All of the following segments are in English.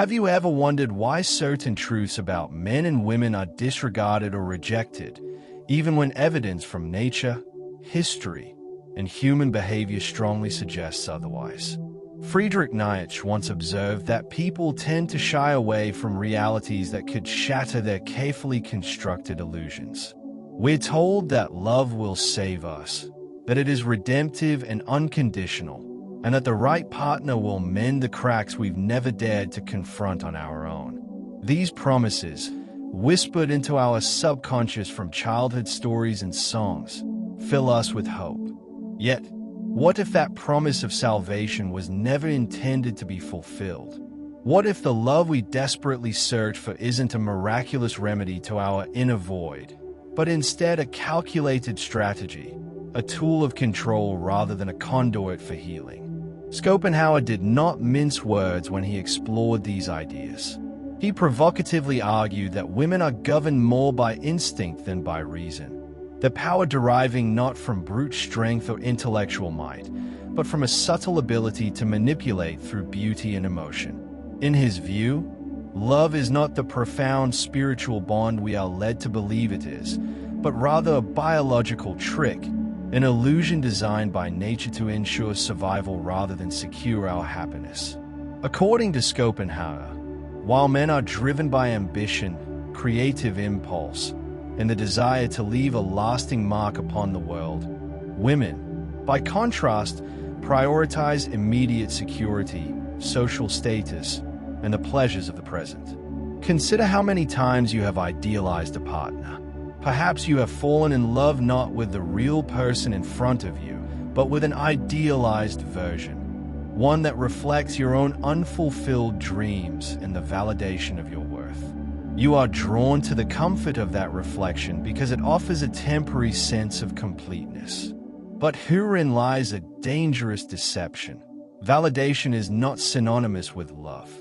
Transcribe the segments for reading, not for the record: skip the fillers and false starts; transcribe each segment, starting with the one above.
Have you ever wondered why certain truths about men and women are disregarded or rejected, even when evidence from nature, history, and human behavior strongly suggests otherwise? Friedrich Nietzsche once observed that people tend to shy away from realities that could shatter their carefully constructed illusions. We're told that love will save us, that it is redemptive and unconditional, and that the right partner will mend the cracks we've never dared to confront on our own. These promises, whispered into our subconscious from childhood stories and songs, fill us with hope. Yet, what if that promise of salvation was never intended to be fulfilled? What if the love we desperately search for isn't a miraculous remedy to our inner void, but instead a calculated strategy, a tool of control rather than a conduit for healing? Schopenhauer did not mince words when he explored these ideas. He provocatively argued that women are governed more by instinct than by reason, the power deriving not from brute strength or intellectual might, but from a subtle ability to manipulate through beauty and emotion. In his view, love is not the profound spiritual bond we are led to believe it is, but rather a biological trick, an illusion designed by nature to ensure survival rather than secure our happiness. According to Schopenhauer, while men are driven by ambition, creative impulse, and the desire to leave a lasting mark upon the world, women, by contrast, prioritize immediate security, social status, and the pleasures of the present. Consider how many times you have idealized a partner. Perhaps you have fallen in love not with the real person in front of you, but with an idealized version, one that reflects your own unfulfilled dreams and the validation of your worth. You are drawn to the comfort of that reflection because it offers a temporary sense of completeness. But herein lies a dangerous deception. Validation is not synonymous with love.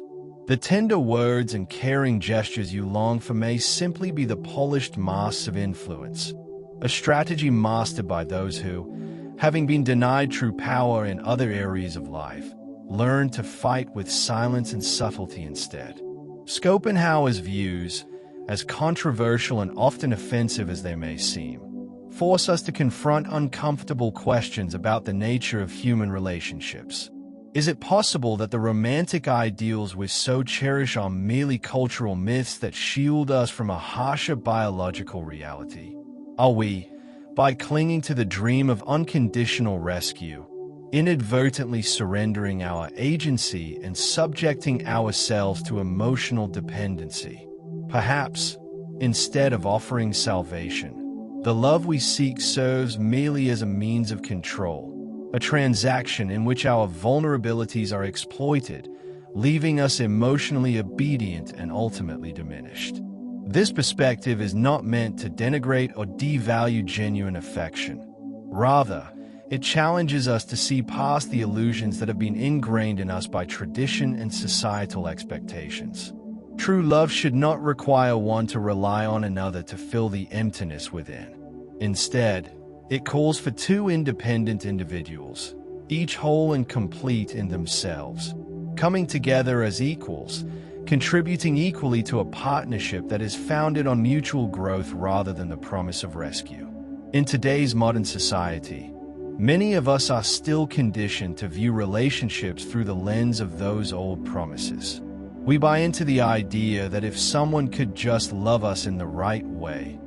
The tender words and caring gestures you long for may simply be the polished masks of influence, a strategy mastered by those who, having been denied true power in other areas of life, learn to fight with silence and subtlety instead. Schopenhauer's views, as controversial and often offensive as they may seem, force us to confront uncomfortable questions about the nature of human relationships. Is it possible that the romantic ideals we so cherish are merely cultural myths that shield us from a harsher biological reality? Are we, by clinging to the dream of unconditional rescue, inadvertently surrendering our agency and subjecting ourselves to emotional dependency? Perhaps, instead of offering salvation, the love we seek serves merely as a means of control, a transaction in which our vulnerabilities are exploited, leaving us emotionally obedient and ultimately diminished. This perspective is not meant to denigrate or devalue genuine affection. Rather, it challenges us to see past the illusions that have been ingrained in us by tradition and societal expectations. True love should not require one to rely on another to fill the emptiness within. Instead, it calls for two independent individuals, each whole and complete in themselves, coming together as equals, contributing equally to a partnership that is founded on mutual growth rather than the promise of rescue. In today's modern society, many of us are still conditioned to view relationships through the lens of those old promises. We buy into the idea that if someone could just love us in the right way,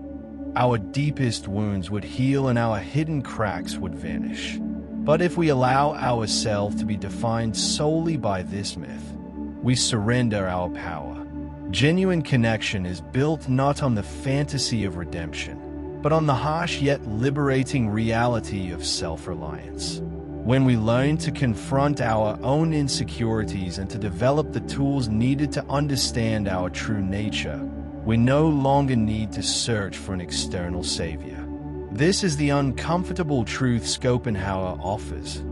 our deepest wounds would heal and our hidden cracks would vanish. But if we allow ourselves to be defined solely by this myth, we surrender our power. Genuine connection is built not on the fantasy of redemption, but on the harsh yet liberating reality of self-reliance. When we learn to confront our own insecurities and to develop the tools needed to understand our true nature, we no longer need to search for an external savior. This is the uncomfortable truth Schopenhauer offers.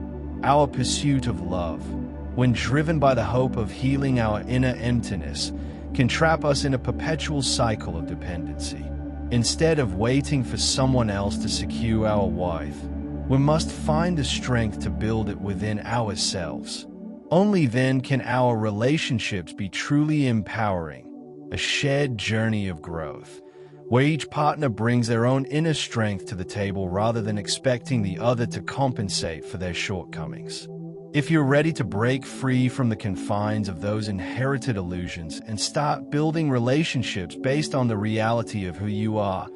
Our pursuit of love, when driven by the hope of healing our inner emptiness, can trap us in a perpetual cycle of dependency. Instead of waiting for someone else to secure our worth, we must find the strength to build it within ourselves. Only then can our relationships be truly empowering, a shared journey of growth, where each partner brings their own inner strength to the table rather than expecting the other to compensate for their shortcomings. If you're ready to break free from the confines of those inherited illusions and start building relationships based on the reality of who you are,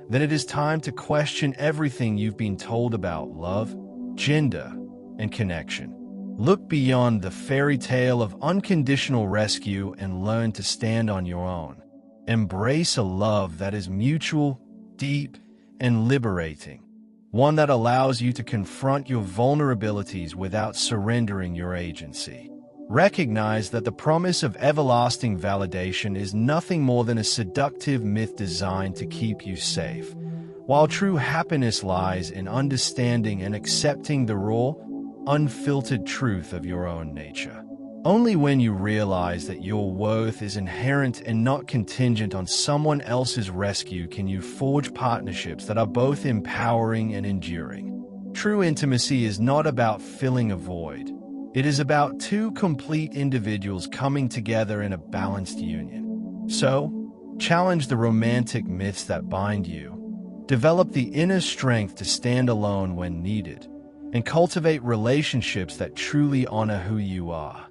then it is time to question everything you've been told about love, gender, and connection. Look beyond the fairy tale of unconditional rescue and learn to stand on your own. Embrace a love that is mutual, deep, and liberating. One that allows you to confront your vulnerabilities without surrendering your agency. Recognize that the promise of everlasting validation is nothing more than a seductive myth designed to keep you safe, while true happiness lies in understanding and accepting the raw, unfiltered truth of your own nature. Only when you realize that your worth is inherent and not contingent on someone else's rescue can you forge partnerships that are both empowering and enduring. True intimacy is not about filling a void. It is about two complete individuals coming together in a balanced union. So, challenge the romantic myths that bind you. Develop the inner strength to stand alone when needed, and cultivate relationships that truly honor who you are.